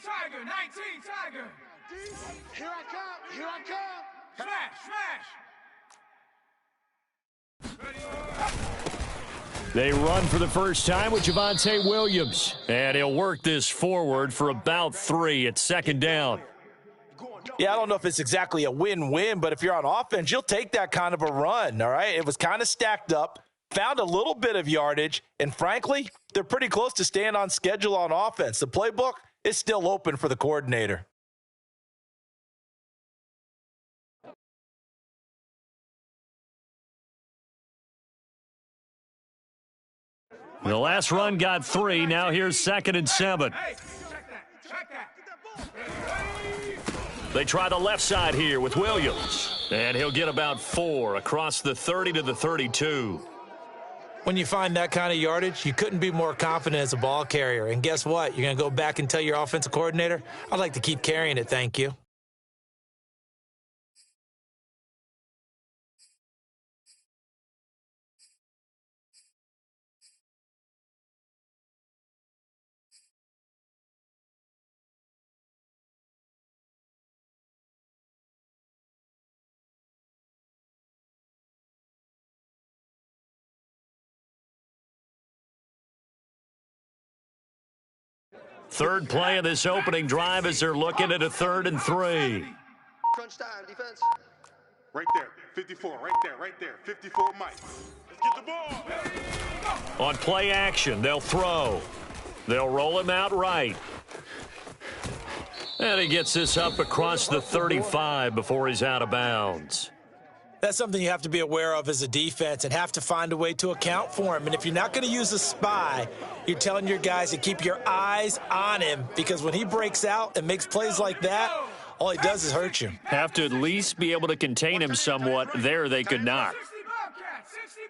Tiger, 19 Tiger. Here I come, here I come. Smash. They run for the first time with Javonte Williams. And he'll work this forward for about 3 at second down. Yeah, I don't know if it's exactly a win-win, but if you're on offense, you'll take that kind of a run, all right? It was kind of stacked up, found a little bit of yardage, and frankly, they're pretty close to staying on schedule on offense. The playbook is still open for the coordinator. The last run got 3. Now here's 2nd and 7. Hey, check that. They try the left side here with Williams. And he'll get about 4 across the 30 to the 32. When you find that kind of yardage, you couldn't be more confident as a ball carrier. And guess what? You're going to go back and tell your offensive coordinator, I'd like to keep carrying it, thank you. Third play of this opening drive as they're looking at a 3rd and 3. Crunch time, defense. Right there, 54, right there, 54 Mike. Let's get the ball. On play action, they'll throw. They'll roll him out right. And he gets this up across the 35 before he's out of bounds. That's something you have to be aware of as a defense and have to find a way to account for him. And if you're not going to use a spy, you're telling your guys to keep your eyes on him, because when he breaks out and makes plays like that, all he does is hurt you. Have to at least be able to contain him somewhat. There they could not. 60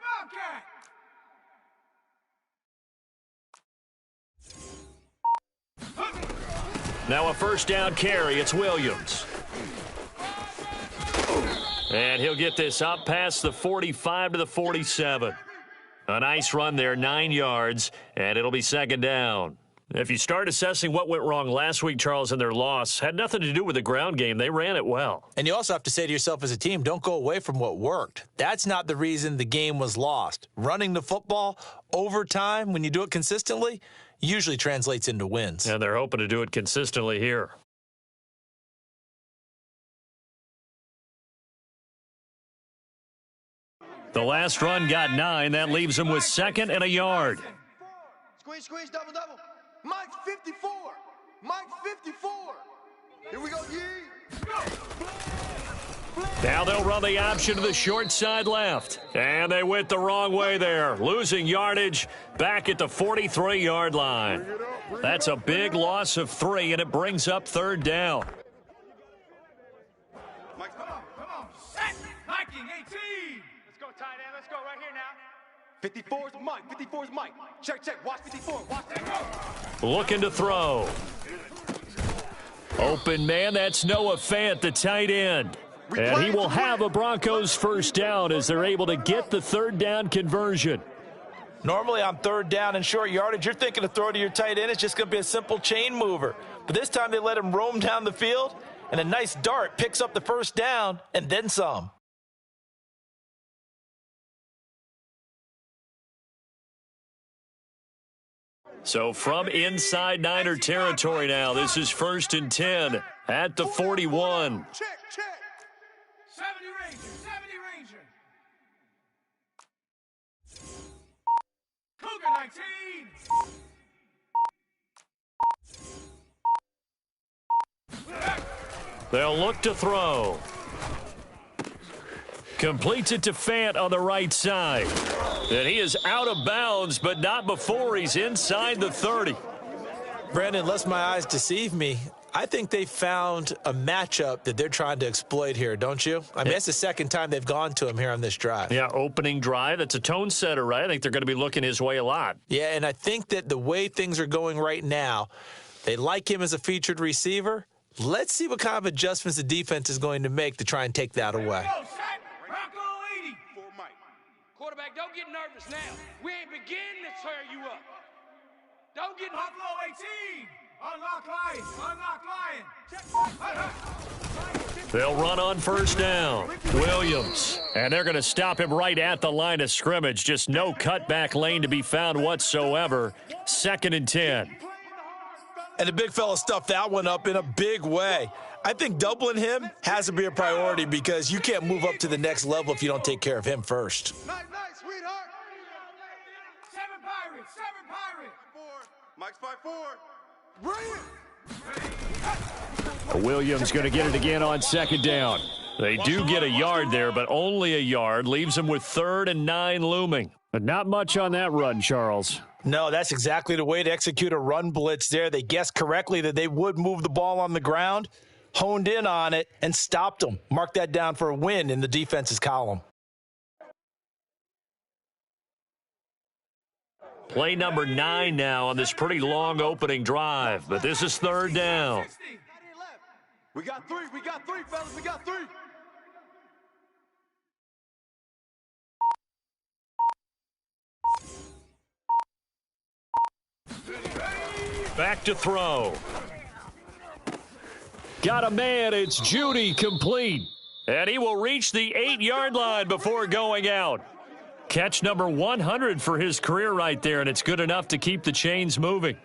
Bobcat. Now a first down carry. It's Williams. And he'll get this up past the 45 to the 47. A nice run there, 9 yards, and it'll be 2nd down. If you start assessing what went wrong last week, Charles, in their loss, had nothing to do with the ground game. They ran it well. And you also have to say to yourself as a team, don't go away from what worked. That's not the reason the game was lost. Running the football over time, when you do it consistently, usually translates into wins. And they're hoping to do it consistently here. The last run got 9. That leaves him with 2nd and a yard. Squeeze, double. Mike 54. Mike 54. Here we go, Yee. Now they'll run the option to the short side left. And they went the wrong way there, losing yardage back at the 43-yard line. That's a big loss of 3, and it brings up 3rd down. Come on. Set. Viking 18. 54's Mike. Check. Watch 54. Watch 54. Looking to throw. Open man, that's Noah Fant, the tight end. And he will have a Broncos first down as they're able to get the 3rd down conversion. Normally on 3rd down and short yardage, you're thinking to throw to your tight end. It's just going to be a simple chain mover. But this time they let him roam down the field, and a nice dart picks up the first down and then some. So from inside Niner territory now, this is 1st and 10 at the 41. Check. 70 Ranger. Cougar 19. They'll look to throw. Completes it to Fant on the right side. And he is out of bounds, but not before he's inside the 30. Brandon, unless my eyes deceive me, I think they found a matchup that they're trying to exploit here, don't you? I mean, that's the 2nd time they've gone to him here on this drive. Yeah, opening drive. That's a tone setter, right? I think they're going to be looking his way a lot. Yeah, and I think that the way things are going right now, they like him as a featured receiver. Let's see what kind of adjustments the defense is going to make to try and take that away. Quarterback, don't get nervous now. We ain't beginning to tear you up. Don't get Buffalo 18. Unlock Lion. Unlock Lion. They'll run on first down. Williams. And they're going to stop him right at the line of scrimmage. Just no cutback lane to be found whatsoever. 2nd and 10. And the big fella stuffed that one up in a big way. I think doubling him has to be a priority because you can't move up to the next level if you don't take care of him first. Nice, sweetheart. 7 Pirates. 7 Pirates. 4. Mike's 5-4. Brilliant. Williams going to get it again on 2nd down. They do get a yard there, but only a yard. Leaves them with 3rd and 9 looming. But not much on that run, Charles. No, that's exactly the way to execute a run blitz there. They guessed correctly that they would move the ball on the ground, honed in on it, and stopped them. Mark that down for a win in the defense's column. Play number 9 now on this pretty long opening drive, but this is 3rd down. We got 3, fellas, we got 3. Back to throw. Got a man, it's Judy, complete. And he will reach the 8-yard line before going out. Catch number 100 for his career right there, and it's good enough to keep the chains moving.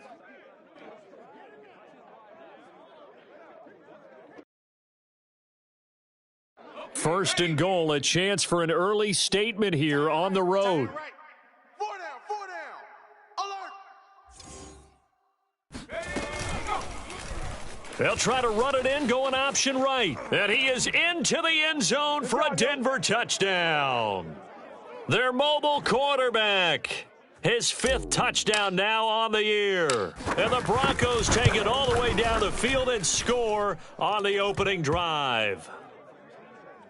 First and goal, a chance for an early statement here on the road. 4 down. Alert. They'll try to run it in, going option right. And he is into the end zone for a Denver touchdown. Their mobile quarterback. His 5th touchdown now on the year. And the Broncos take it all the way down the field and score on the opening drive.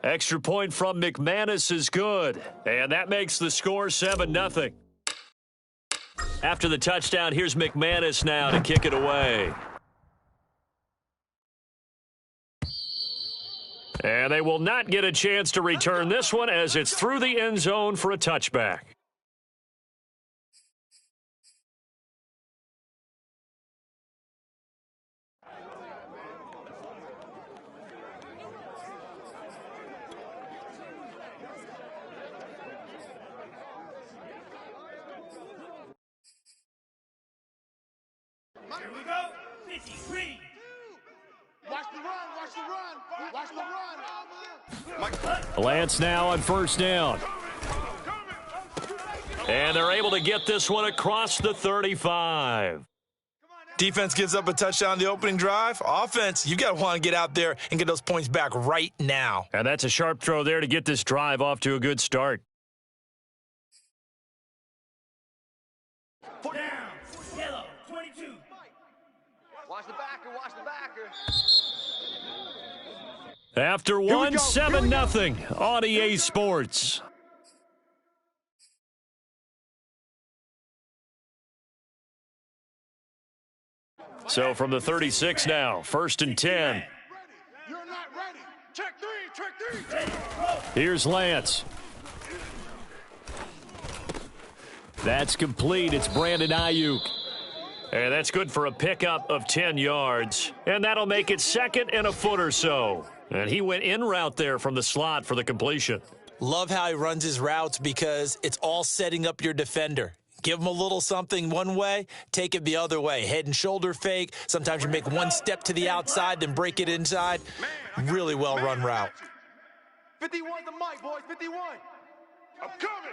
Extra point from McManus is good. And that makes the score 7-0. After the touchdown, here's McManus now to kick it away. And they will not get a chance to return this one as it's through the end zone for a touchback. Here we go. 53. Watch the run. Lance now on first down. And they're able to get this one across the 35. Defense gives up a touchdown on the opening drive. Offense, you got to want to get out there and get those points back right now. And that's a sharp throw there to get this drive off to a good start. Down. Yellow. 22. Watch the backer. After one, 7-0 on EA Sports. So from the 36 now, 1st and 10. You're not ready. Check three. Here's Lance. That's complete. It's Brandon Ayuk. And that's good for a pickup of 10 yards. And that'll make it 2nd and a foot or so. And he went in route there from the slot for the completion. Love how he runs his routes because it's all setting up your defender. Give him a little something one way, take it the other way. Head and shoulder fake. Sometimes you make one step to the outside, then break it inside. Really well-run route. 51 the mic, boys. 51. I'm coming.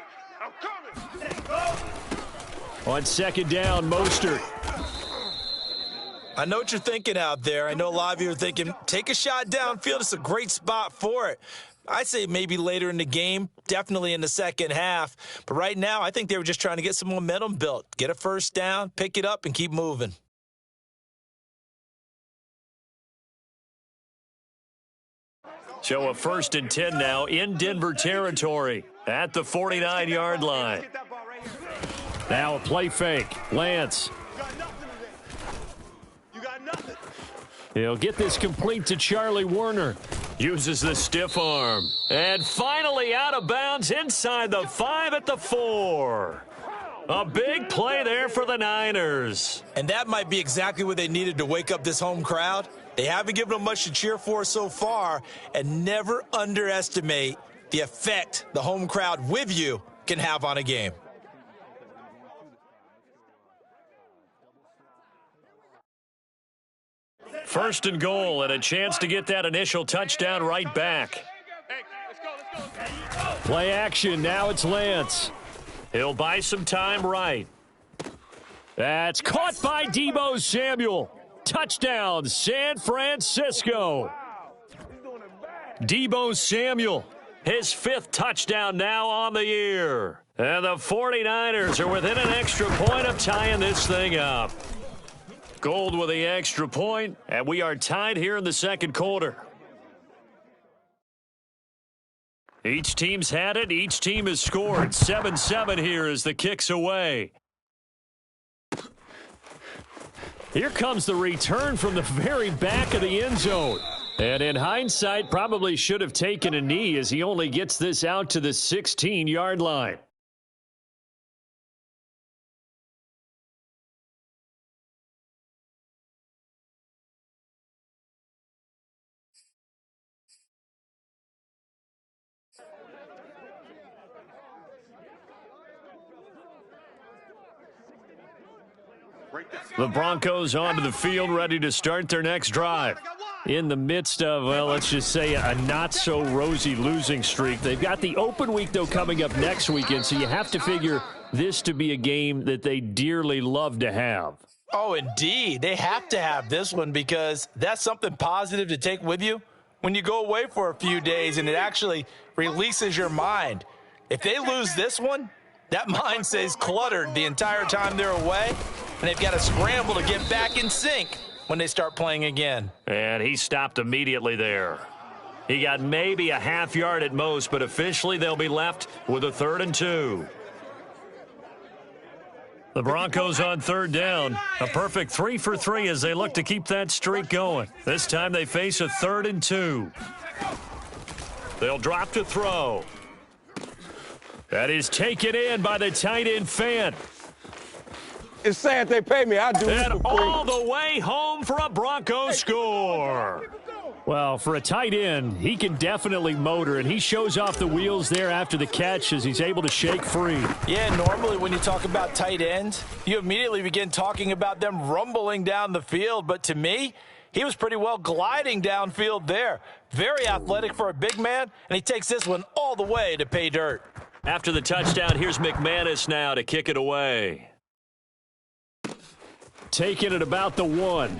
On 2nd down, Mostert. I know what you're thinking out there. I know a lot of you are thinking, take a shot downfield. It's a great spot for it. I'd say maybe later in the game, definitely in the second half. But right now, I think they were just trying to get some momentum built. Get a first down, pick it up, and keep moving. So a 1st and 10 now in Denver territory at the 49-yard line. Now a play fake. Lance. You got nothing. He'll get this complete to Charlie Warner. Uses the stiff arm. And finally out of bounds inside the 5 at the 4. A big play there for the Niners. And that might be exactly what they needed to wake up this home crowd. They haven't given them much to cheer for so far, and never underestimate the effect the home crowd with you can have on a game. First and goal, and a chance to get that initial touchdown right back. Play action, now it's Lance. He'll buy some time right. That's caught by Deebo Samuel. Touchdown, San Francisco. Deebo Samuel, his 5th touchdown now on the year. And the 49ers are within an extra point of tying this thing up. Gold with the extra point, and we are tied here in the second quarter. Each team's had it. Each team has scored. 7-7 here as the kick's away. Here comes the return from the very back of the end zone. And in hindsight, probably should have taken a knee as he only gets this out to the 16-yard line. The Broncos onto the field, ready to start their next drive. In the midst of, well, let's just say a not-so-rosy losing streak. They've got the open week, though, coming up next weekend, so you have to figure this to be a game that they dearly love to have. Oh, indeed. They have to have this one because that's something positive to take with you when you go away for a few days, and it actually releases your mind. If they lose this one, that mind stays cluttered the entire time they're away, and they've got to scramble to get back in sync when they start playing again. And he stopped immediately there. He got maybe a half yard at most, but officially they'll be left with a 3rd and 2. The Broncos on 3rd down. A perfect 3 for 3 as they look to keep that streak going. This time they face a 3rd and 2. They'll drop to throw. That is taken in by the tight end Fant. It's sad they pay me. I do it And for free. all the way home for a Broncos score. Well, for a tight end, he can definitely motor, and he shows off the wheels there after the catch as he's able to shake free. Yeah, normally when you talk about tight ends, you immediately begin talking about them rumbling down the field. But to me, he was pretty well gliding downfield there. Very athletic for a big man, and he takes this one all the way to pay dirt. After the touchdown, here's McManus now to kick it away. Taking it about the 1.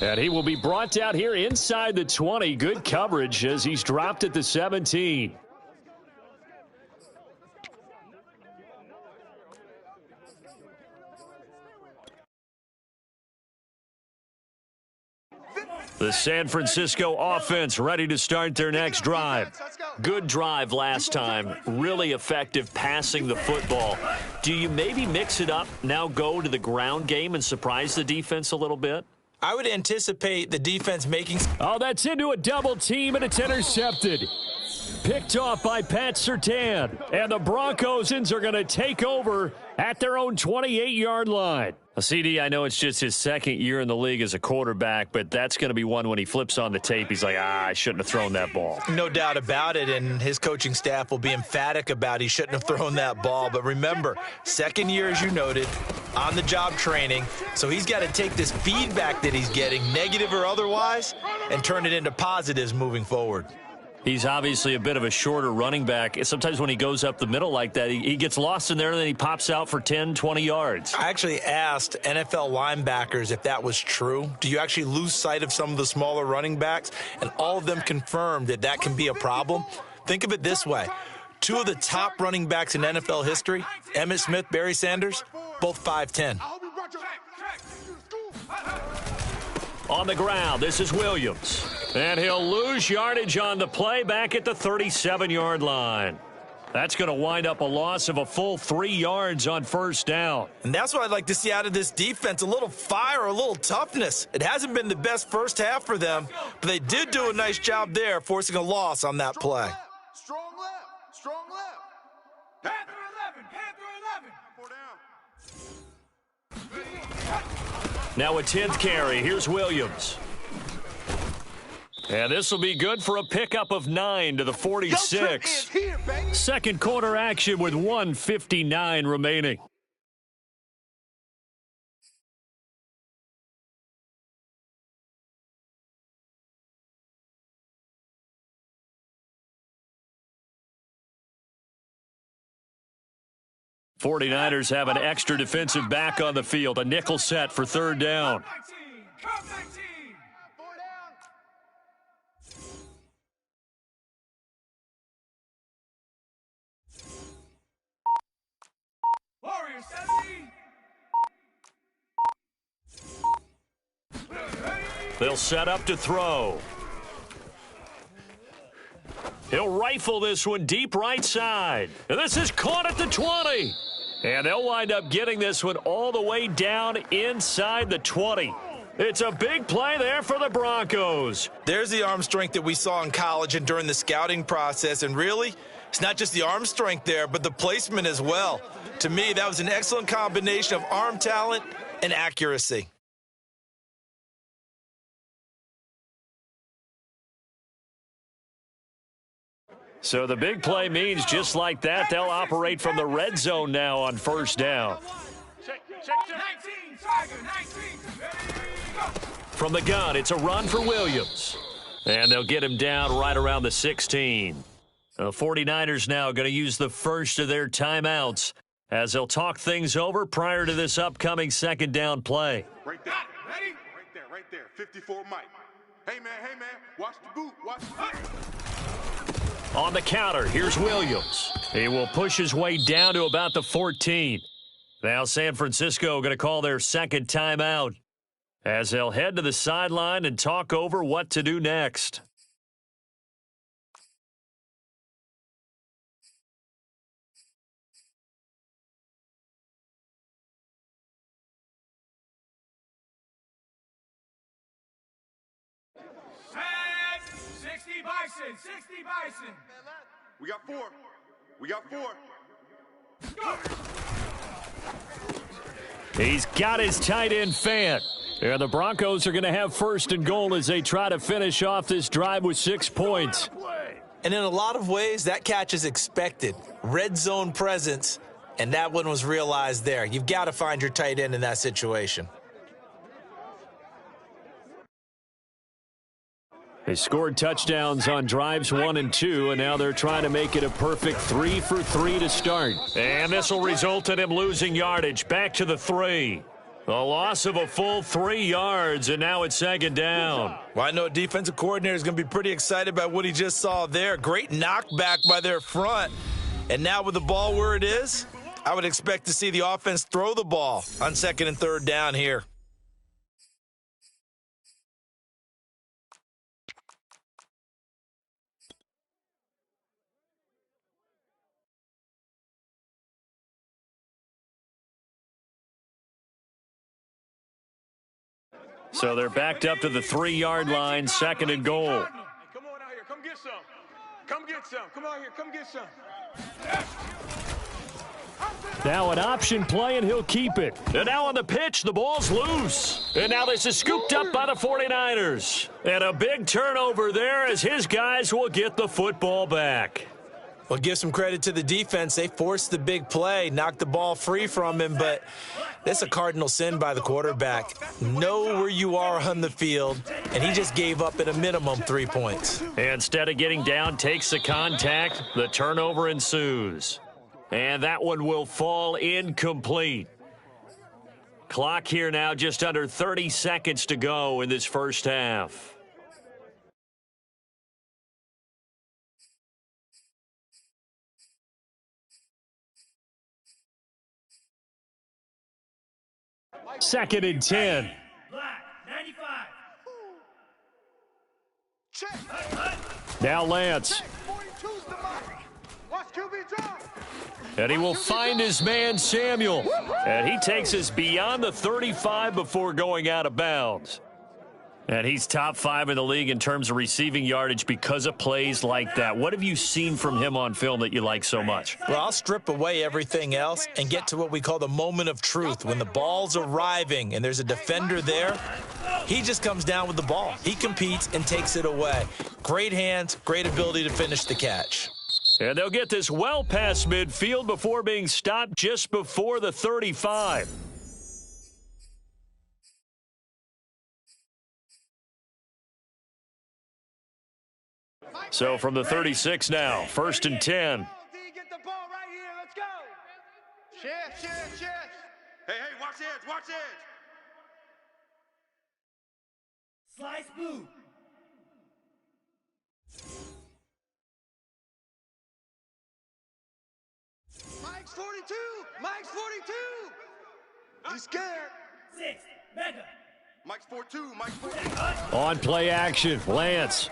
And he will be brought down here inside the 20. Good coverage as he's dropped at the 17. The San Francisco offense ready to start their next drive. Good drive last time. Really effective passing the football. Do you maybe mix it up, now go to the ground game and surprise the defense a little bit? I would anticipate the defense making... Oh, that's into a double team, and it's intercepted. Picked off by Pat Surtain. And the Broncosans are going to take over at their own 28-yard line. CD, I know it's just his 2nd year in the league as a quarterback, but that's going to be one when he flips on the tape. He's like, I shouldn't have thrown that ball. No doubt about it, and his coaching staff will be emphatic about he shouldn't have thrown that ball. But remember, 2nd year, as you noted, on-the-job training, so he's got to take this feedback that he's getting, negative or otherwise, and turn it into positives moving forward. He's obviously a bit of a shorter running back. Sometimes when he goes up the middle like that, he gets lost in there, and then he pops out for 10, 20 yards. I actually asked NFL linebackers if that was true. Do you actually lose sight of some of the smaller running backs? And all of them confirmed that that can be a problem. Think of it this way. 2 of the top running backs in NFL history, Emmitt Smith, Barry Sanders, both 5'10". On the ground, this is Williams. And he'll lose yardage on the play back at the 37-yard line. That's going to wind up a loss of a full 3 yards on 1st down. And that's what I'd like to see out of this defense, a little fire, a little toughness. It hasn't been the best first half for them, but they did do a nice job there, forcing a loss on that play. Strong left. Strong left. Panther 11. Panther Now a 10th carry. Here's Williams. And this will be good for a pickup of 9 to the 46. Second quarter action with 1:59 remaining. '49ers have an extra defensive back on the field. A nickel set for third down. Come 19. Warriors 70. They'll set up to throw. He'll rifle this one deep right side. And this is caught at the 20. And they'll wind up getting this one all the way down inside the 20. It's a big play there for the Broncos. There's the arm strength that we saw in college and during the scouting process. And really, it's not just the arm strength there, but the placement as well. To me, that was an excellent combination of arm talent and accuracy. So the big play means just like that, they'll operate from the red zone now on first down. 19, Tiger, 19. From the gun, it's a run for Williams. And they'll get him down right around the 16. The 49ers now going to use the first of their timeouts as they'll talk things over prior to this upcoming second down play. Right there. Ready? Right there. 54 Mike. Hey, man. Watch the boot. Watch the boot. On the counter, here's Williams. He will push his way down to about the 14. Now San Francisco going to call their second timeout as they'll head to the sideline and talk over what to do next. Set. 60 Bison, 60 Bison. We got four. Go. He's got his tight end fan. And the Broncos are going to have first and goal as they try to finish off this drive with 6 points. And in a lot of ways, that catch is expected. Red zone presence, and that one was realized there. You've got to find your tight end in that situation. They scored touchdowns on drives 1 and 2, and now they're trying to make it a perfect 3 for 3 to start. And this will result in him losing yardage back to the 3. A loss of a full 3 yards, and now it's second down. Well, I know a defensive coordinator is going to be pretty excited about what he just saw there. Great knockback by their front. And now with the ball where it is, I would expect to see the offense throw the ball on second and third down here. So they're backed up to the 3-yard line, second and goal. Come on out here. Come get some. Come get some. Come out here. Come get some. Now an option play, and he'll keep it. And now on the pitch, the ball's loose. And now this is scooped up by the 49ers. And a big turnover there as his guys will get the football back. Well, give some credit to the defense. They forced the big play, knocked the ball free from him, but that's a cardinal sin by the quarterback. Know where you are on the field, and he just gave up at a minimum 3 points. Instead of getting down, takes the contact. The turnover ensues. And that one will fall incomplete. Clock here now, just under 30 seconds to go in this first half. Second and 10. Black, 95. Now Lance. And he will find his man Samuel. And he takes us beyond the 35 before going out of bounds. And he's top 5 in the league in terms of receiving yardage because of plays like that. What have you seen from him on film that you like so much? Well, I'll strip away everything else and get to what we call the moment of truth. When the ball's arriving and there's a defender there, he just comes down with the ball. He competes and takes it away. Great hands, great ability to finish the catch. And they'll get this well past midfield before being stopped just before the 35. So from the 36 now, 1st and 10. Get the ball right here. Let's go. Shift. Hey, watch edge. Slice blue. Mike's 42. He's scared. 6. Mega. Mike's 4-2. On play action, Lance.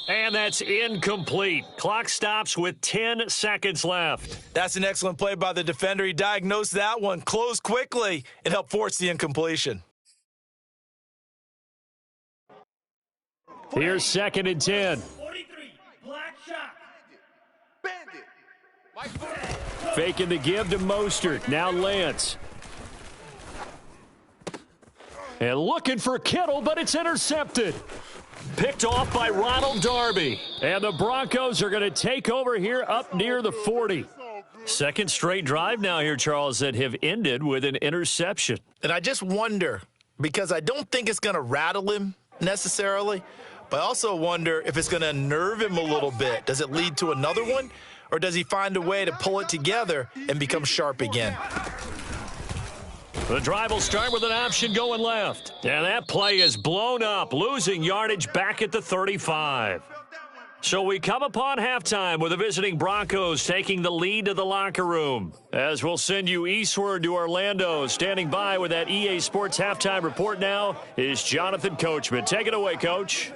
And that's incomplete. Clock stops with 10 seconds left. That's an excellent play by the defender. He diagnosed that one, closed quickly, and helped force the incompletion. Here's 2nd and 10. 43. Black shot. Bandit. Faking the give to Mostert. Now Lance. And looking for Kittle, but it's intercepted. Picked off by Ronald Darby. And the Broncos are going to take over here up near the 40. Second straight drive now here, Charles, that have ended with an interception. And I just wonder, because I don't think it's going to rattle him necessarily, but I also wonder if it's going to unnerve him a little bit. Does it lead to another one, or does he find a way to pull it together and become sharp again? The drive will start with an option going left. And that play is blown up, losing yardage back at the 35. So we come upon halftime with the visiting Broncos taking the lead to the locker room. As we'll send you eastward to Orlando. Standing by with that EA Sports halftime report now is Jonathan Coachman. Take it away, Coach.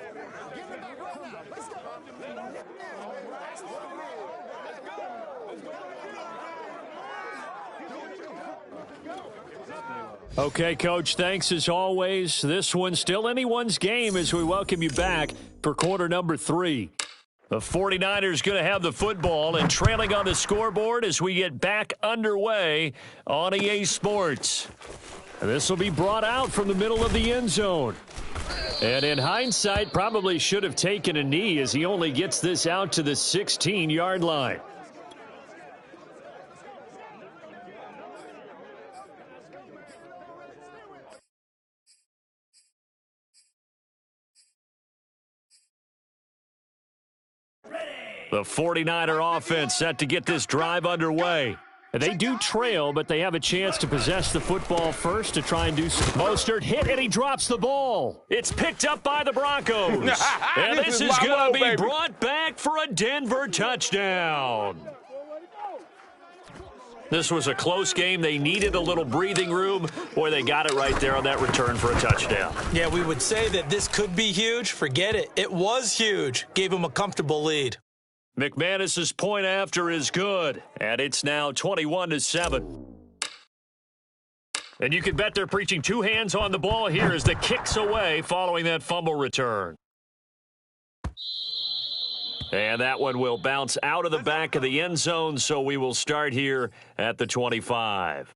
Okay, Coach, thanks as always. This one's still anyone's game as we welcome you back for quarter number 3. The 49ers going to have the football and trailing on the scoreboard as we get back underway on EA Sports. And this will be brought out from the middle of the end zone. And in hindsight, probably should have taken a knee as he only gets this out to the 16-yard line. The 49er offense set to get this drive underway. And they do trail, but they have a chance to possess the football first to try and do some. Mostert hit, and he drops the ball. It's picked up by the Broncos. And this is going to be brought back for a Denver touchdown. This was a close game. They needed a little breathing room. Boy, they got it right there on that return for a touchdown. Yeah, we would say that this could be huge. Forget it. It was huge. Gave them a comfortable lead. McManus's point after is good, and it's now 21-7. And you can bet they're preaching 2 hands on the ball here as the kick's away following that fumble return. And that one will bounce out of the back of the end zone, so we will start here at the 25.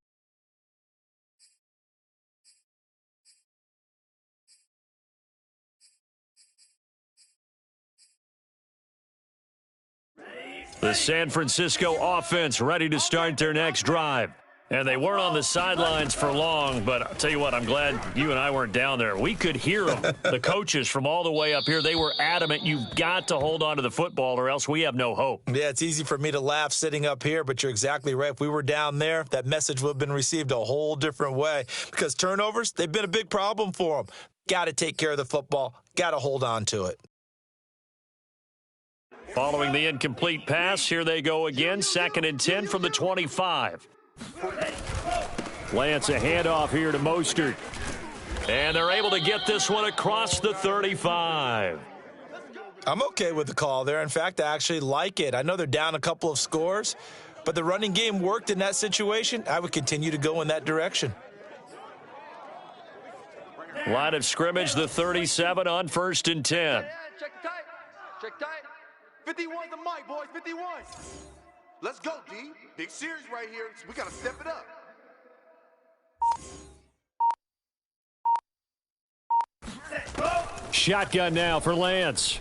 The San Francisco offense ready to start their next drive. And they weren't on the sidelines for long, but I'll tell you what, I'm glad you and I weren't down there. We could hear them, the coaches from all the way up here. They were adamant, you've got to hold on to the football or else we have no hope. Yeah, it's easy for me to laugh sitting up here, but you're exactly right. If we were down there, that message would have been received a whole different way because turnovers, they've been a big problem for them. Got to take care of the football, got to hold on to it. Following the incomplete pass, here they go again, 2nd and 10 from the 25. Lance, a handoff here to Mostert. And they're able to get this one across the 35. I'm okay with the call there. In fact, I actually like it. I know they're down a couple of scores, but the running game worked in that situation. I would continue to go in that direction. Line of scrimmage, the 37 on 1st and 10. Check tight. Check tight. 51 the mic, boys. 51. Let's go, D. Big series right here. We got to step it up. Shotgun now for Lance.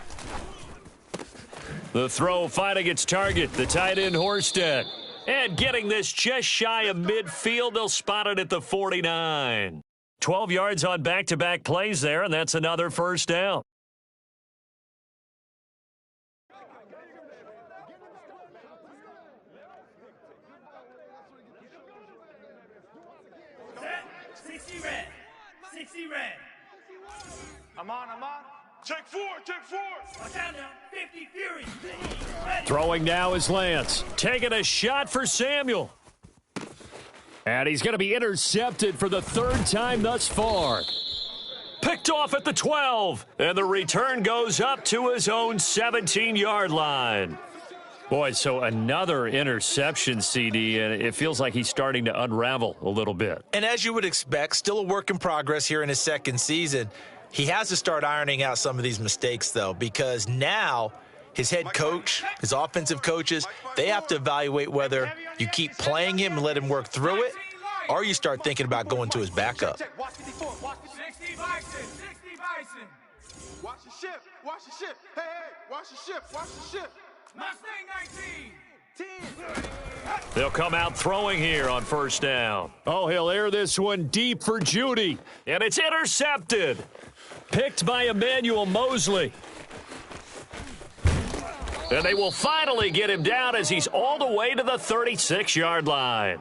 The throw finding its target, the tight end Horsted. And getting this just shy of midfield, they'll spot it at the 49. 12 yards on back-to-back plays there, and that's another first down. Set. 60 red. 60 red. I'm on. Check four. Watch out now. 50 Fury. Ready. Throwing now is Lance. Taking a shot for Samuel. And he's going to be intercepted for the 3rd time thus far. Picked off at the 12. And the return goes up to his own 17-yard line. Boy, so another interception, CD, and it feels like he's starting to unravel a little bit. And as you would expect, still a work in progress here in his 2nd season. He has to start ironing out some of these mistakes, though, because now his head coach, his offensive coaches, they have to evaluate whether you keep playing him and let him work through it, or you start thinking about going to his backup. Watch 54. Watch 60 Bison. 60 Bison. Watch the ship. Watch the ship. Hey. Watch the ship. Watch the ship. Mustang 19. 10. They'll come out throwing here on 1st down. Oh, he'll air this one deep for Judy. And it's intercepted. Picked by Emmanuel Mosley. And they will finally get him down as he's all the way to the 36-yard line.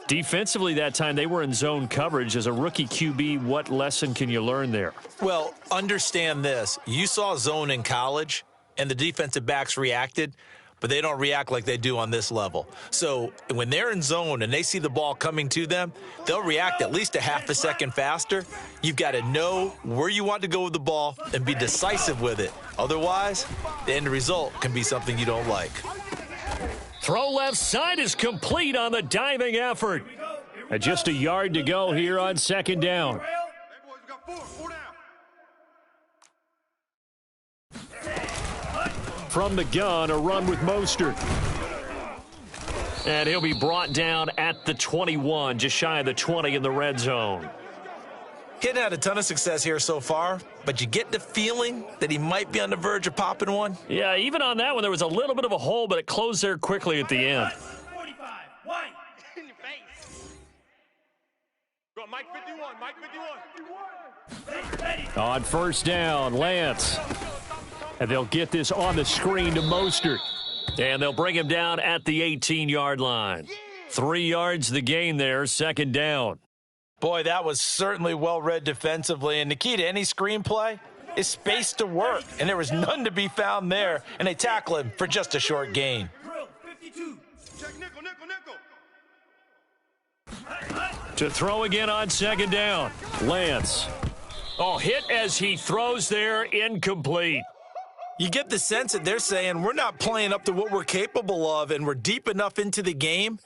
Defensively that time, they were in zone coverage. As a rookie QB, what lesson can you learn there? Well, understand this. You saw zone in college, and the defensive backs reacted, but they don't react like they do on this level. So when they're in zone and they see the ball coming to them, they'll react at least a half a second faster. You've got to know where you want to go with the ball and be decisive with it. Otherwise, the end result can be something you don't like. Throw left side is complete on the diving effort. And just a yard to go here on 2nd down. Hey, boys, we got four down. From the gun, a run with Mostert. And he'll be brought down at the 21, just shy of the 20 in the red zone. He hadn't had a ton of success here so far, but you get the feeling that he might be on the verge of popping one. Yeah, even on that one, there was a little bit of a hole, but it closed there quickly at the end. 45. White. In your face. Go, Mike 51. Mike 51. Ready. On 1st down, Lance. And they'll get this on the screen to Mostert. And they'll bring him down at the 18-yard line. 3 yards the gain there, 2nd down. Boy, that was certainly well-read defensively, and the key to any screenplay is space to work, and there was none to be found there, and they tackle him for just a short gain. Drill. 52. Check nickel. To throw again on 2nd down, Lance. Oh, hit as he throws there, incomplete. You get the sense that they're saying we're not playing up to what we're capable of, and we're deep enough into the game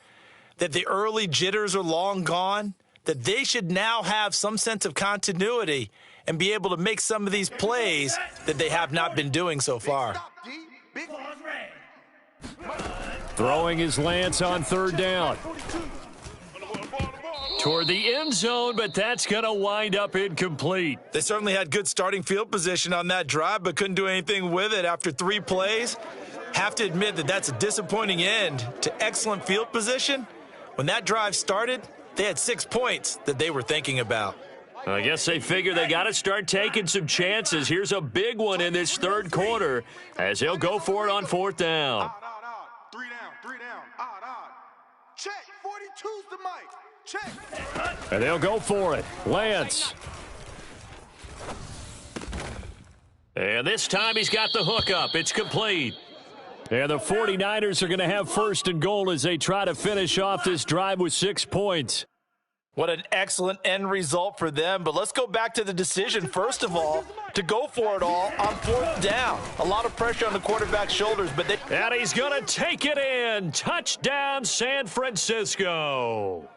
that the early jitters are long gone, that they should now have some sense of continuity and be able to make some of these plays that they have not been doing so far. Pause red. Throwing his Lance on 3rd down. Toward the end zone, but that's going to wind up incomplete. They certainly had good starting field position on that drive, but couldn't do anything with it after 3 plays. Have to admit that that's a disappointing end to excellent field position. When that drive started, they had 6 points that they were thinking about. I guess they figure they got to start taking some chances. Here's a big one in this 3rd quarter as they'll go for it on 4th down. Odd. 3 down. Odd. Check. 42's the mic. Check. And they'll go for it. Lance. And this time he's got the hook up. It's complete. And the 49ers are going to have 1st and goal as they try to finish off this drive with 6 points. What an excellent end result for them. But let's go back to the decision, first of all, to go for it all on 4th down. A lot of pressure on the quarterback's shoulders, but they... And he's going to take it in. Touchdown, San Francisco.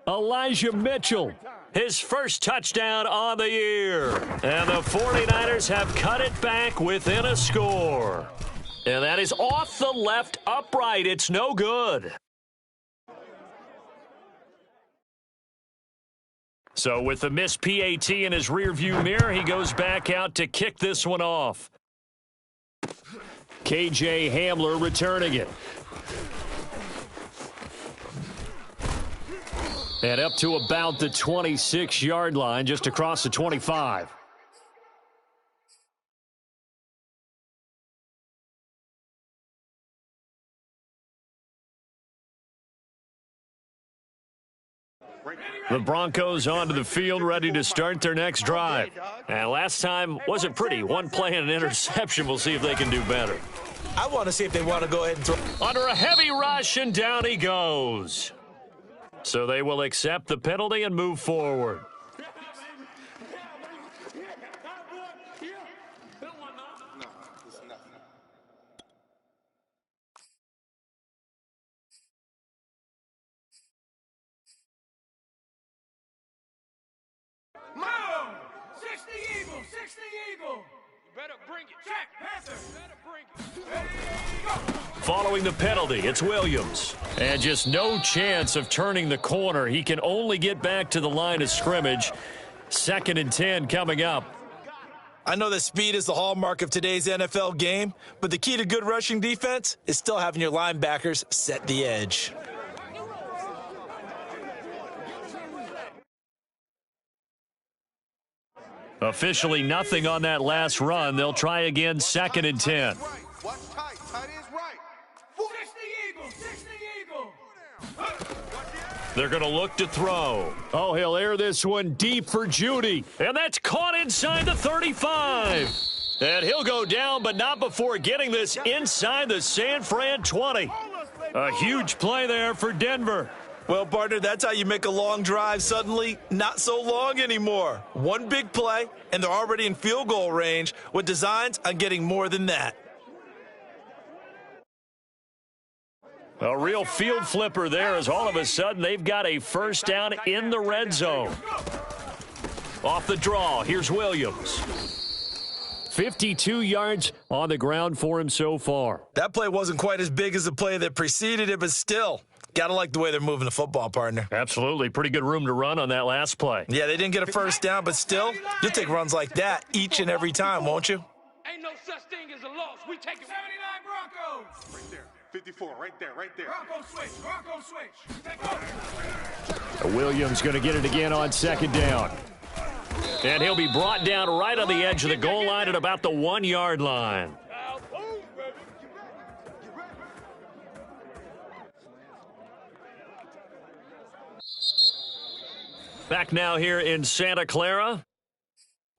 Elijah Mitchell, his first touchdown on the year. And the 49ers have cut it back within a score. And that is off the left upright. It's no good. So with the missed PAT in his rearview mirror, he goes back out to kick this one off. KJ Hamler returning it. And up to about the 26-yard line, just across the 25. The Broncos onto the field, ready to start their next drive. And last time wasn't pretty. One play and an interception. We'll see if they can do better. I want to see if they want to go ahead and throw. Under a heavy rush, and down he goes. So they will accept the penalty and move forward. Mo! 60 Eagle! 60 Eagle! You better bring it. Check! Panther! Better bring it. Ready, go! Following the penalty, it's Williams. And just no chance of turning the corner. He can only get back to the line of scrimmage. 2nd and 10 coming up. I know that speed is the hallmark of today's NFL game, but the key to good rushing defense is still having your linebackers set the edge. Officially nothing on that last run. They'll try again, 2nd and 10. Watch tight. Tight ends right. 60 Eagle! 60 Eagle! They're going to look to throw. Oh, he'll air this one deep for Judy. And that's caught inside the 35. And he'll go down, but not before getting this inside the San Fran 20. A huge play there for Denver. Well, partner, that's how you make a long drive suddenly not so long anymore. One big play, and they're already in field goal range with designs on getting more than that. A real field flipper there as all of a sudden they've got a first down in the red zone. Off the draw, here's Williams. 52 yards on the ground for him so far. That play wasn't quite as big as the play that preceded it, but still, got to like the way they're moving the football, partner. Absolutely. Pretty good room to run on that last play. Yeah, they didn't get a first down, but still, you'll take runs like that each and every time, won't you? Ain't no such thing as a loss. We take it. 79 Broncos! Right there. 54, right there, right there. Bronco switch! Bronco switch! Take over! Williams going to get it again on 2nd down. And he'll be brought down right on the edge of the goal line at about the 1-yard line. Back now here in Santa Clara.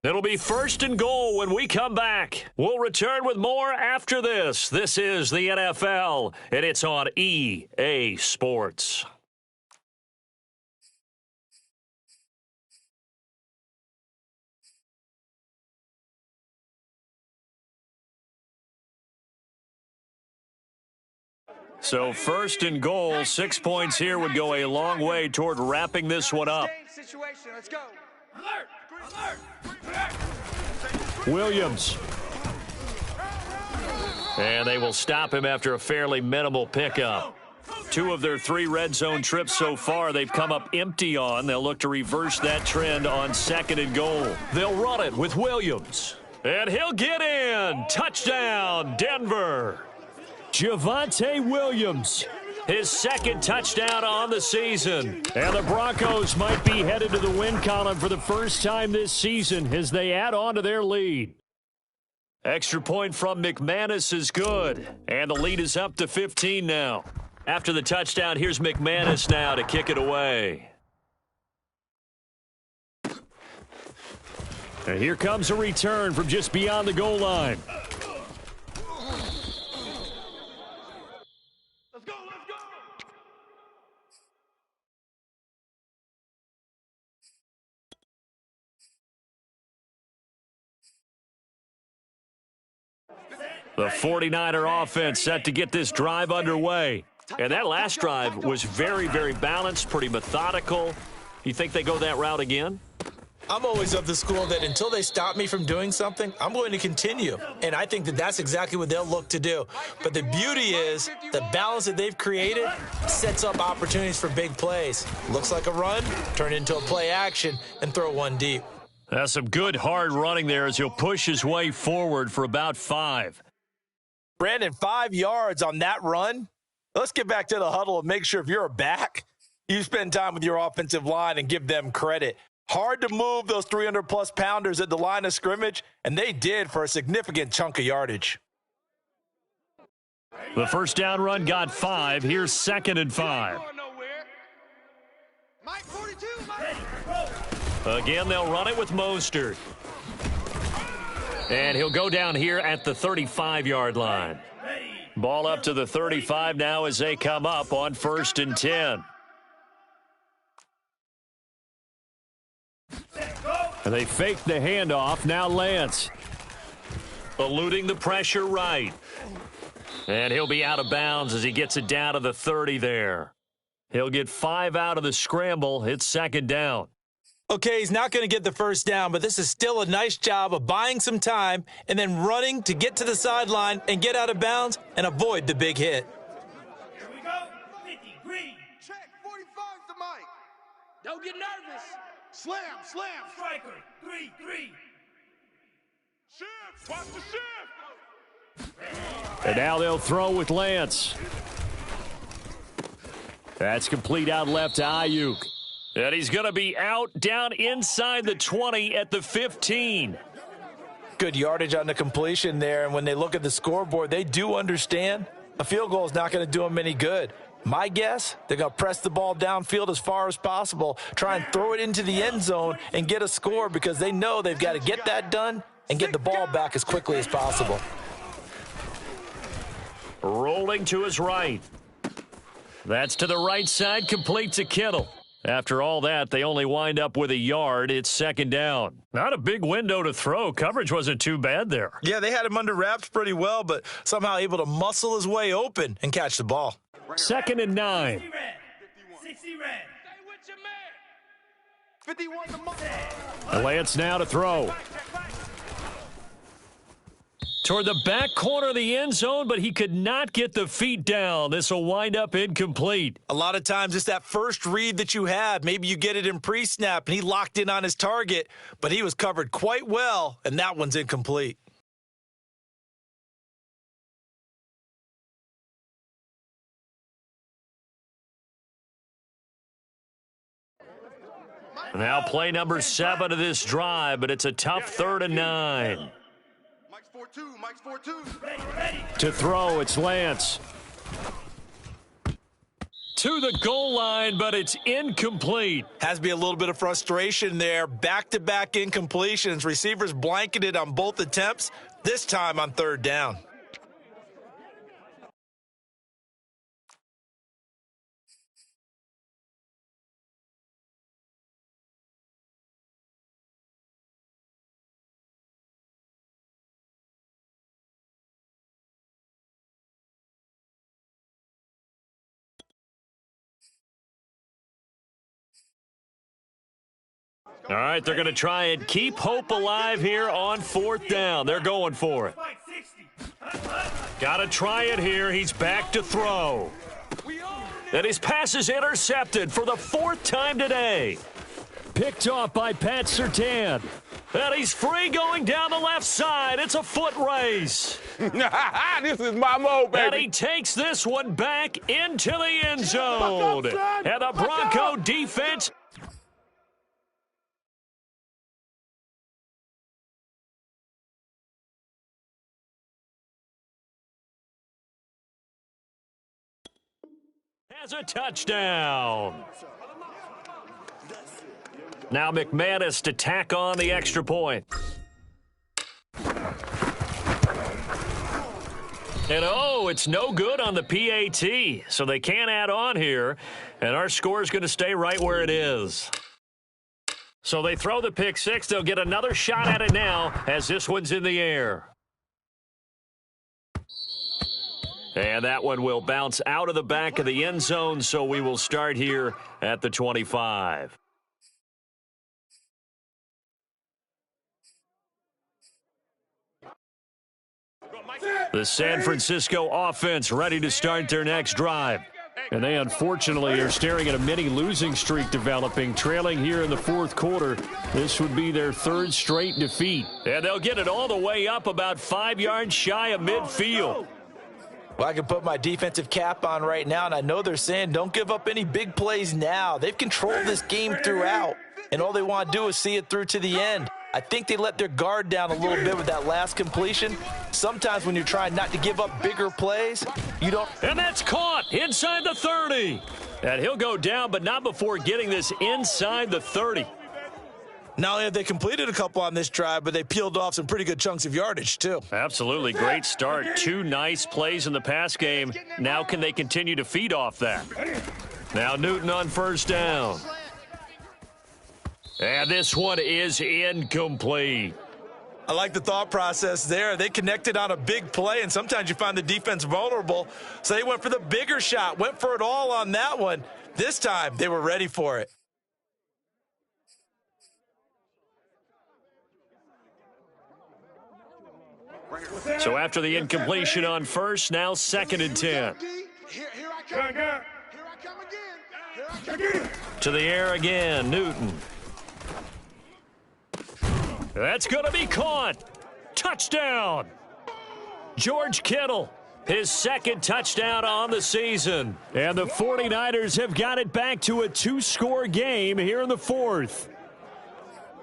It'll be 1st and goal when we come back. We'll return with more after this. This is the NFL, and it's on EA Sports. So 1st and goal, 6 points here would go a long way toward wrapping this one up. Situation. Let's go. Alert! Alert! Williams. And they will stop him after a fairly minimal pickup. 2 of their 3 red zone trips so far they've come up empty on. They'll look to reverse that trend on 2nd and goal. They'll run it with Williams. And he'll get in. Touchdown, Denver. Javonte Williams, his 2nd touchdown on the season. And the Broncos might be headed to the win column for the first time this season as they add on to their lead. Extra point from McManus is good. And the lead is up to 15 now. After the touchdown, here's McManus now to kick it away. And here comes a return from just beyond the goal line. The 49er offense set to get this drive underway. And that last drive was very, very balanced, pretty methodical. You think they go that route again? I'm always of the school that until they stop me from doing something, I'm going to continue. And I think that that's exactly what they'll look to do. But the beauty is the balance that they've created sets up opportunities for big plays. Looks like a run, turn into a play action, and throw one deep. That's some good hard running there as he'll push his way forward for about 5. Brandon, 5 yards on that run. Let's get back to the huddle and make sure if you're a back, you spend time with your offensive line and give them credit. Hard to move those 300-plus pounders at the line of scrimmage, and they did for a significant chunk of yardage. The first down run got 5. Here's 2nd and 5. Mike 42, Mike. Again, they'll run it with Mostert. And he'll go down here at the 35-yard line. Ball up to the 35 now as they come up on 1st and 10. And they fake the handoff. Now Lance eluding the pressure right. And he'll be out of bounds as he gets it down to the 30 there. He'll get 5 out of the scramble. It's 2nd down. Okay, he's not going to get the first down, but this is still a nice job of buying some time and then running to get to the sideline and get out of bounds and avoid the big hit. Here we go. 50, green. Check 45 to Mike. Don't get nervous. Slam. Striker, 3-3. Shift. Watch the shift. And now they'll throw with Lance. That's complete out left to Ayuk. And he's going to be out down inside the 20 at the 15. Good yardage on the completion there, and when they look at the scoreboard, they do understand a field goal is not going to do them any good. My guess, they're going to press the ball downfield as far as possible, try and throw it into the end zone and get a score because they know they've got to get that done and get the ball back as quickly as possible. Rolling to his right. That's to the right side, complete to Kittle. After all that, they only wind up with a yard. It's 2nd down. Not a big window to throw. Coverage wasn't too bad there. Yeah, they had him under wraps pretty well, but somehow able to muscle his way open and catch the ball. 2nd and 9. 60 red. 60 red. Stay with your man. 51 to Mike. Lance now to throw. Toward the back corner of the end zone, but he could not get the feet down. This will wind up incomplete. A lot of times it's that first read that you have. Maybe you get it in pre-snap, and he locked in on his target, but he was covered quite well, and that one's incomplete. Now play number 7 of this drive, but it's a tough 3rd and 9. Mike's 4-2. Mike's 4-2. Ready, ready. To throw, it's Lance. To the goal line, but it's incomplete. Has to be a little bit of frustration there. Back-to-back incompletions. Receivers blanketed on both attempts, this time on 3rd down. All right, they're going to try and keep hope alive here on 4th down. They're going for it. Spike 60. Got to try it here. He's back to throw. And his pass is intercepted for the 4th time today. Picked off by Pat Surtain. And he's free going down the left side. It's a foot race. This is my mode, And baby. he takes this one back into the end zone. And the Bronco defense has a touchdown. Now McManus to tack on the extra point. And oh, it's no good on the PAT, so they can't add on here, and our score is going to stay right where it is. So they throw the pick six. They'll get another shot at it now as this one's in the air. And that one will bounce out of the back of the end zone, so we will start here at the 25. The San Francisco offense ready to start their next drive. And they unfortunately are staring at a mini losing streak developing, trailing here in the fourth quarter. This would be their third straight defeat. And they'll get it all the way up about 5 yards shy of midfield. Well, I can put my defensive cap on right now, and I know they're saying don't give up any big plays now. They've controlled this game throughout, and all they want to do is see it through to the end. I think they let their guard down a little bit with that last completion. Sometimes when you're trying not to give up bigger plays, you don't. And that's caught inside the 30. And he'll go down, but not before getting this inside the 30. Not only have they completed a couple on this drive, but they peeled off some pretty good chunks of yardage, too. Absolutely. Great start. 2 nice plays in the pass game. Now can they continue to feed off that? Now Newton on first down. And this one is incomplete. I like the thought process there. They connected on a big play, and sometimes you find the defense vulnerable. So they went for the bigger shot, went for it all on that one. This time, they were ready for it. So after the incompletion on first, now 2nd and 10. Here I come again. Here I come again. To the air again, Newton. That's going to be caught. Touchdown. George Kittle, his 2nd touchdown on the season. And the 49ers have got it back to a 2-score game here in the 4th.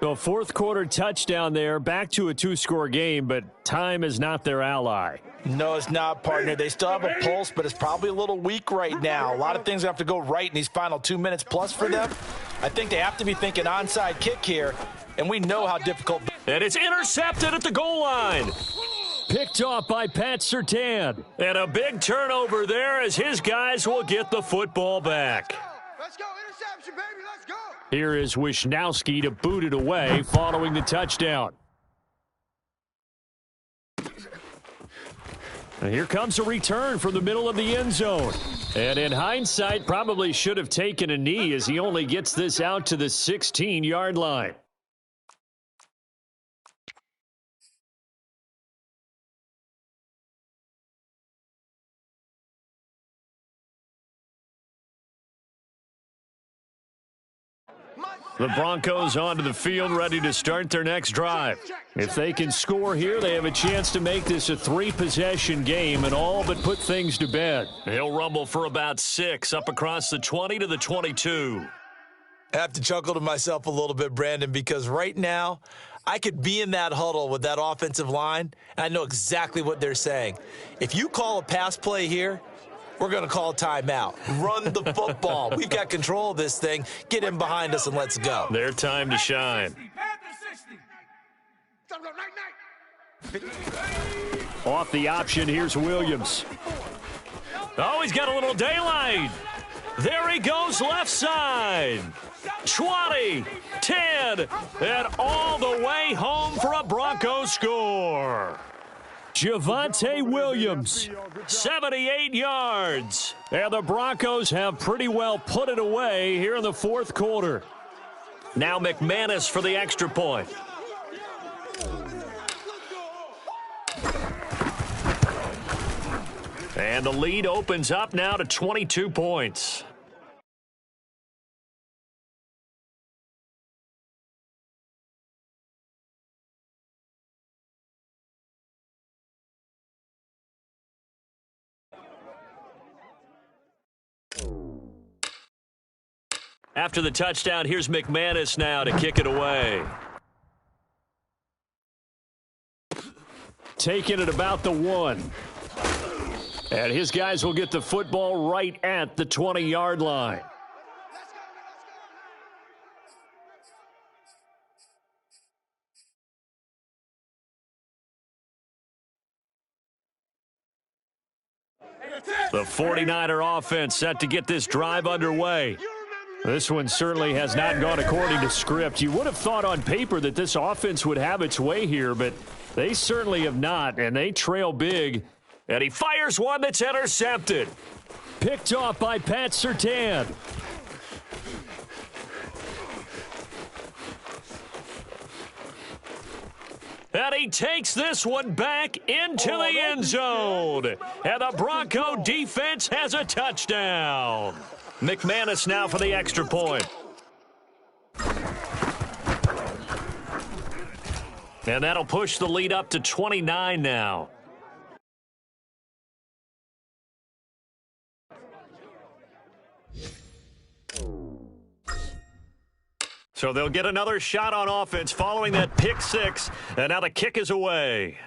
So a fourth quarter touchdown there, back to a 2-score game, but time is not their ally. No, it's not, partner. They still have a pulse, but it's probably a little weak right now. A lot of things have to go right in these final 2 minutes plus for them. I think they have to be thinking onside kick here, and we know how difficult. And it's intercepted at the goal line. Picked off by Pat Surtain. And a big turnover there as his guys will get the football back. Let's go. Interception, baby. Let's go. Here is Wisnowski to boot it away following the touchdown. And here comes a return from the middle of the end zone. And in hindsight, probably should have taken a knee as he only gets this out to the 16-yard line. The Broncos onto the field, ready to start their next drive. If they can score here, they have a chance to make this a 3-possession game and all but put things to bed. He'll rumble for about 6 up across the 20 to the 22. I have to chuckle to myself a little bit, Brandon, because right now I could be in that huddle with that offensive line, and I know exactly what they're saying. If you call a pass play here, we're going to call a timeout. Run the football. We've got control of this thing. Get in behind us and let's go. Their time to shine. Off the option, here's Williams. Oh, he's got a little daylight. There he goes left side. 20, 10, and all the way home for a Broncos score. Javonte Williams, 78 yards. And the Broncos have pretty well put it away here in the fourth quarter. Now McManus for the extra point. And the lead opens up now to 22 points. After the touchdown, here's McManus now to kick it away. Taking it about the 1. And his guys will get the football right at the 20-yard line. The 49er offense set to get this drive underway. This one certainly has not gone according to script. You would have thought on paper that this offense would have its way here, but they certainly have not, and they trail big And he fires one that's intercepted. Picked off by Pat Surtain. And he takes this one back into the end zone. And the Bronco defense has a touchdown. McManus now for the extra point. And that'll push the lead up to 29 now. So they'll get another shot on offense following that pick six. And now the kick is away.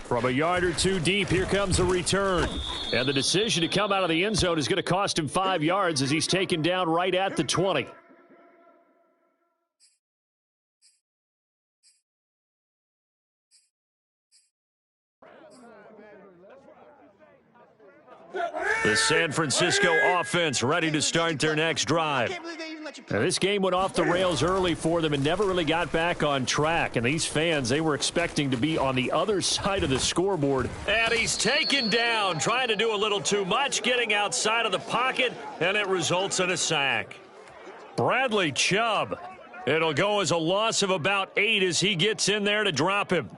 From a yard or two deep, here comes a return. And the decision to come out of the end zone is going to cost him 5 yards as he's taken down right at the 20. The San Francisco offense ready to start their next drive. Now, this game went off the rails early for them and never really got back on track. And these fans, they were expecting to be on the other side of the scoreboard. And he's taken down, trying to do a little too much, getting outside of the pocket, and it results in a sack. Bradley Chubb. It'll go as a loss of about 8 as he gets in there to drop him.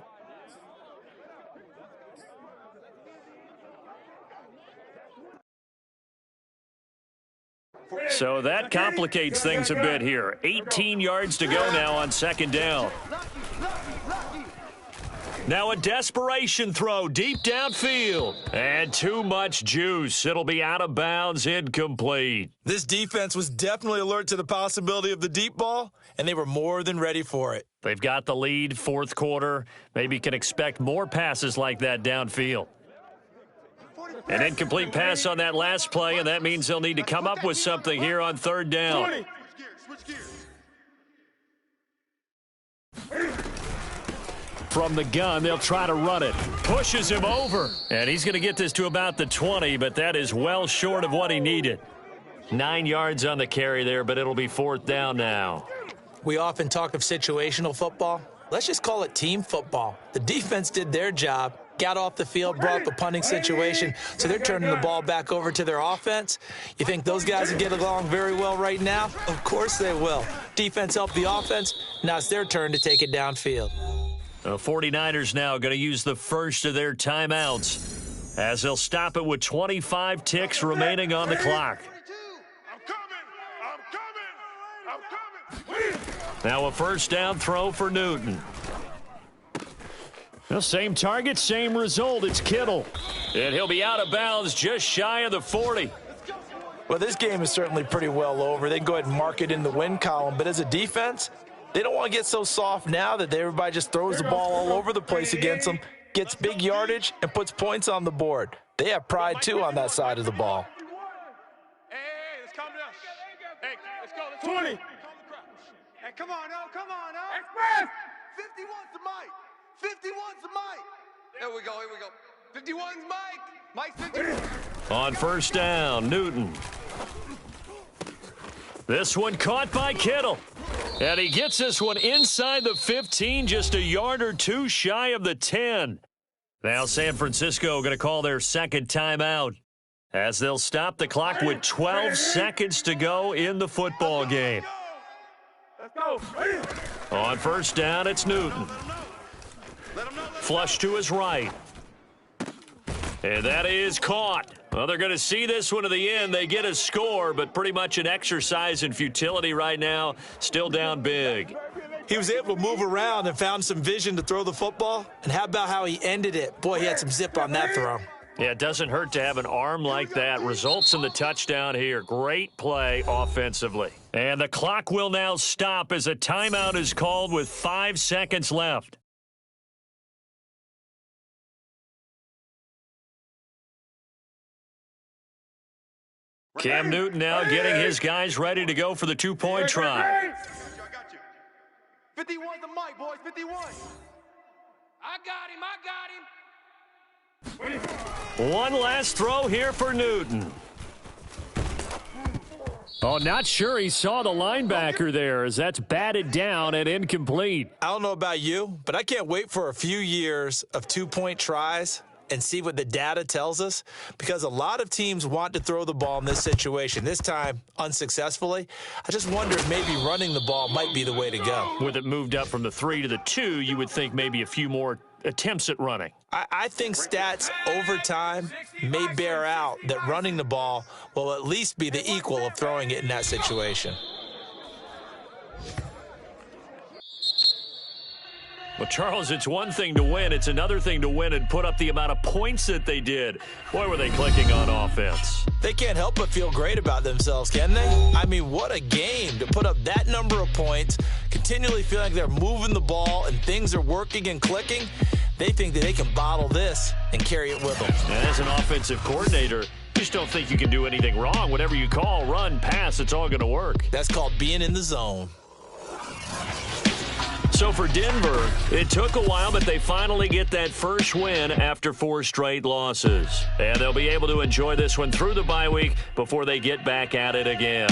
So that complicates things a bit here. 18 yards to go now on second down. Now a desperation throw deep downfield. And too much juice. It'll be out of bounds, incomplete. This defense was definitely alert to the possibility of the deep ball, and they were more than ready for it. They've got the lead, fourth quarter. Maybe can expect more passes like that downfield. An incomplete pass on that last play, and that means they'll need to come up with something here on third down. From the gun, they'll try to run it. Pushes him over. And he's going to get this to about the 20, but that is well short of what he needed. 9 yards on the carry there, but it'll be fourth down now. We often talk of situational football. Let's just call it team football. The defense did their job, got off the field, brought up a punting situation, so they're turning the ball back over to their offense. You think those guys will get along very well right now? Of course they will. Defense helped the offense. Now it's their turn to take it downfield. The 49ers now going to use the first of their timeouts as they'll stop it with 25 ticks remaining on the clock. I'm coming. Now a first down throw for Newton. The same target, same result. It's Kittle. And he'll be out of bounds just shy of the 40. Well, this game is certainly pretty well over. They can go ahead and mark it in the win column. But as a defense, they don't want to get so soft now that everybody just throws the ball all over the place against them, gets big yardage, and puts points on the board. They have pride, too, on that side of the ball. Hey, let's calm down. Hey, let's go. Let's 20. Hey, come on, no, come on, no. Express! 51's the mic. 51's the mic. Here we go, here we go. 51's Mike. Mike's 51. On first down, Newton. This one caught by Kittle. And he gets this one inside the 15, just a yard or two shy of the 10. Now San Francisco going to call their second timeout as they'll stop the clock with 12 seconds to go in the football game. Let's go. On first down, it's Newton. Flush to his right. And that is caught. Well, they're going to see this one to the end. They get a score, but pretty much an exercise in futility right now. Still down big. He was able to move around and found some vision to throw the football. And how about how he ended it? Boy, he had some zip on that throw. Yeah, it doesn't hurt to have an arm like that. Results in the touchdown here. Great play offensively. And the clock will now stop as a timeout is called with 5 seconds left. Cam Newton now getting his guys ready to go for the two-point try. I got you. 51's the mic, boys. 51. I got him. One last throw here for Newton. Oh, not sure he saw the linebacker there as that's batted down and incomplete. I don't know about you, but I can't wait for a few years of two-point tries and see what the data tells us, because a lot of teams want to throw the ball in this situation, this time unsuccessfully. I just wonder if maybe running the ball might be the way to go. With it moved up from the 3 to the 2, you would think maybe a few more attempts at running. I think stats over time may bear out that running the ball will at least be the equal of throwing it in that situation. Well, Charles, it's one thing to win. It's another thing to win and put up the amount of points that they did. Boy, were they clicking on offense. They can't help but feel great about themselves, can they? I mean, what a game to put up that number of points, continually feeling like they're moving the ball and things are working and clicking. They think that they can bottle this and carry it with them. And as an offensive coordinator, you just don't think you can do anything wrong. Whatever you call, run, pass, it's all going to work. That's called being in the zone. So for Denver, it took a while, but they finally get that first win after 4 straight losses. And they'll be able to enjoy this one through the bye week before they get back at it again.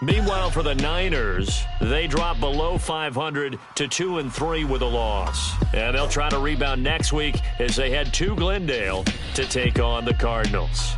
Meanwhile, for the Niners, they drop below 500 to 2-3 with a loss. And they'll try to rebound next week as they head to Glendale to take on the Cardinals.